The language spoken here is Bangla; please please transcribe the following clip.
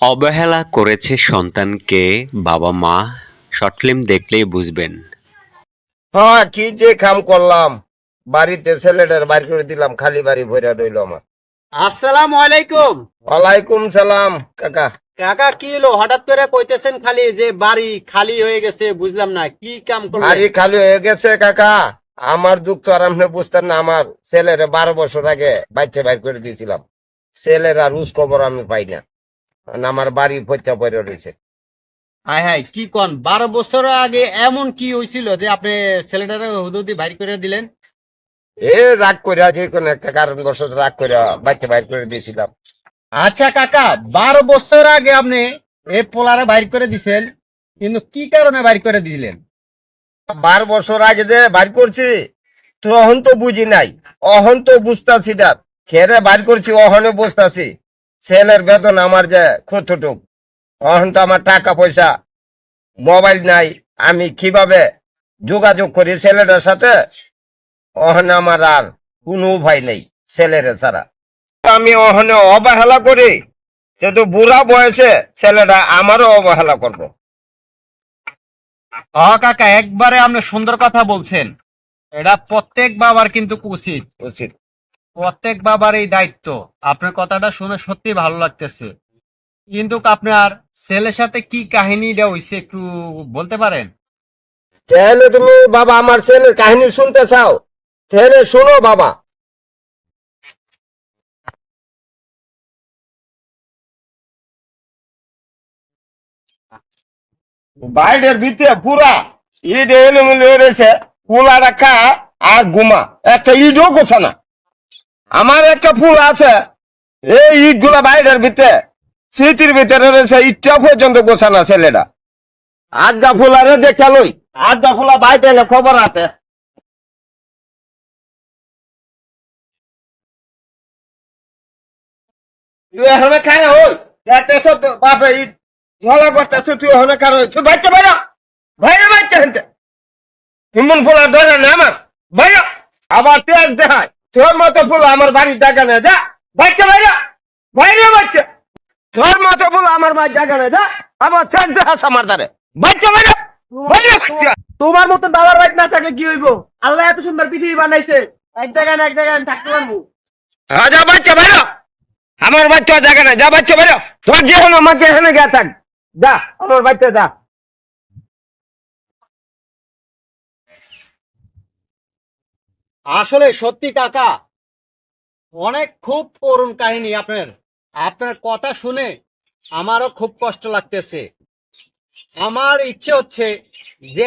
অবহেলা করেছে সন্তানকে বাবা-মা, শর্ট ফিল্ম দেখলেই বুঝবেন। হ্যাঁ, কি যে কাম করলাম, বাড়িতে ছেলেটার বাইর করে দিলাম, খালি বাড়ি ভরে রইল আমার। আসসালামু আলাইকুম। ওয়ালাইকুম সালাম কাকা। কাকা কি হলো, হঠাৎ করে কইতেছেন খালি যে বাড়ি খালি হয়ে গেছে, বুঝলাম না কি কাম করলেন? বাড়ি খালি হয়ে গেছে কাকা, আমার দুঃখ তো আর আপনি বুঝতেন না। আমার ছেলের 12 বছর আগে বাচ্চা বাইর করে দিয়েছিলাম, ছেলের আর রুজ খবর আমি পাই না, কারণ আমার বাড়ি ফত্যা পড়ে রয়েছে। হাই হাই, কি কোন, 12 বছর আগে এমন কি হয়েছিল যে আপনি ছেলেটারে হুদুদি বাইর করে দিলেন? এ রাগ করে যে কোনো একটা কারণবশত রাগ করে বাচ্চা বাইর করে দিয়েছিলাম। আচ্ছা কাকা, 12 বছর আগে আপনি এই পোলারে বাইর করে দিছেন, কিন্তু কি কারণে বাইর করে দিলেন? 12 বছর আগে যে বাইর করছি, তখন তো বুঝি নাই, অহন তো বুঝতাছি না। খেরে বাইর করছি, অহনে বুঝতাছি ছেলের বেতন আমার যে কতটুক। অহন তো আমার টাকা পয়সা, মোবাইল নাই, আমি কিভাবে যোগাযোগ করি ছেলেটার সাথে? অহনে আমার আর কোনো উপায় নেই ছেলের ছাড়া। আমি অহনে অবহেলা করি, সেহেতু বুড়া বয়সে ছেলেটা আমারও অবহেলা করবো। কাকা, একবারে আপনি সুন্দর কথা বলছেন। এটা প্রত্যেক বাবার কিন্তু উচিত, উচিত। প্রত্যেক বাবার এই দায়িত্ব। আপনার কথাটা শুনে সত্যি ভালো লাগতেছে, কিন্তু আপনার ছেলের সাথে কি কাহিনীটা হইছে একটু বলতে পারেন? তাহলে তুমি বাবা আমার ছেলের কাহিনী শুনতে চাও, তাহলে শোনো বাবা। বাইরের ভিতরে পুরা ইট এলোমেলো রয়েছে, ফুলা রাখা আর গুমা, একটা ইটও গোছানা। আমার একটা ফুল আছে, এই ইট গুলা বাইরের ভিতরে স্মৃতির ভিতরে রয়েছে, ইটটা পর্যন্ত গোছানা ছেলেটা। আজগা ফুলারে দেখে লই, আজগা ফুলা বাইরে এলে খবর আছে। তুই এখানে খায় হই দেখতেছ বাপে ইট ঝলা করতেছ, তুই এখানে খায় হই, তুই বাচ্চা বাইরা বাইরে বাচ্চা হেনতে এমন ফুলা ধরে না আমার বাইরা। আবার তেজ দেখায়, তোর মতো ফুল আমার বাড়ির জায়গা নেই, যা বাচ্চা বাইরা বাইরে বাচ্চা। তোর মতো ফুল আমার বাড়ির জায়গা নেই, যা আবার তেজ দেখাস আমার দ্বারে বাচ্চা বাইরা বাইরে বাচ্চা। তোমার মতন বাবার বাড়ি না থাকে কি হইব? আল্লাহ এত সুন্দর পৃথিবী বানাইছে, এক জায়গায় না এক জায়গায় আমি থাকতে পারবো। হ্যাঁ, যা বাচ্চা বাইরা, আমার বাচ্চা জায়গা নেই, যা বাচ্চা বাইরা। তোর যেখানে আমাকে এখানে গিয়ে থাক, যা আমার বাচ্চা যা। আসলে সত্যি কাকা, অনেক খুব করুণ কাহিনী আপনার। আপনার কথা শুনে আমারও খুব কষ্ট লাগতেছে। আমার ইচ্ছে হচ্ছে যে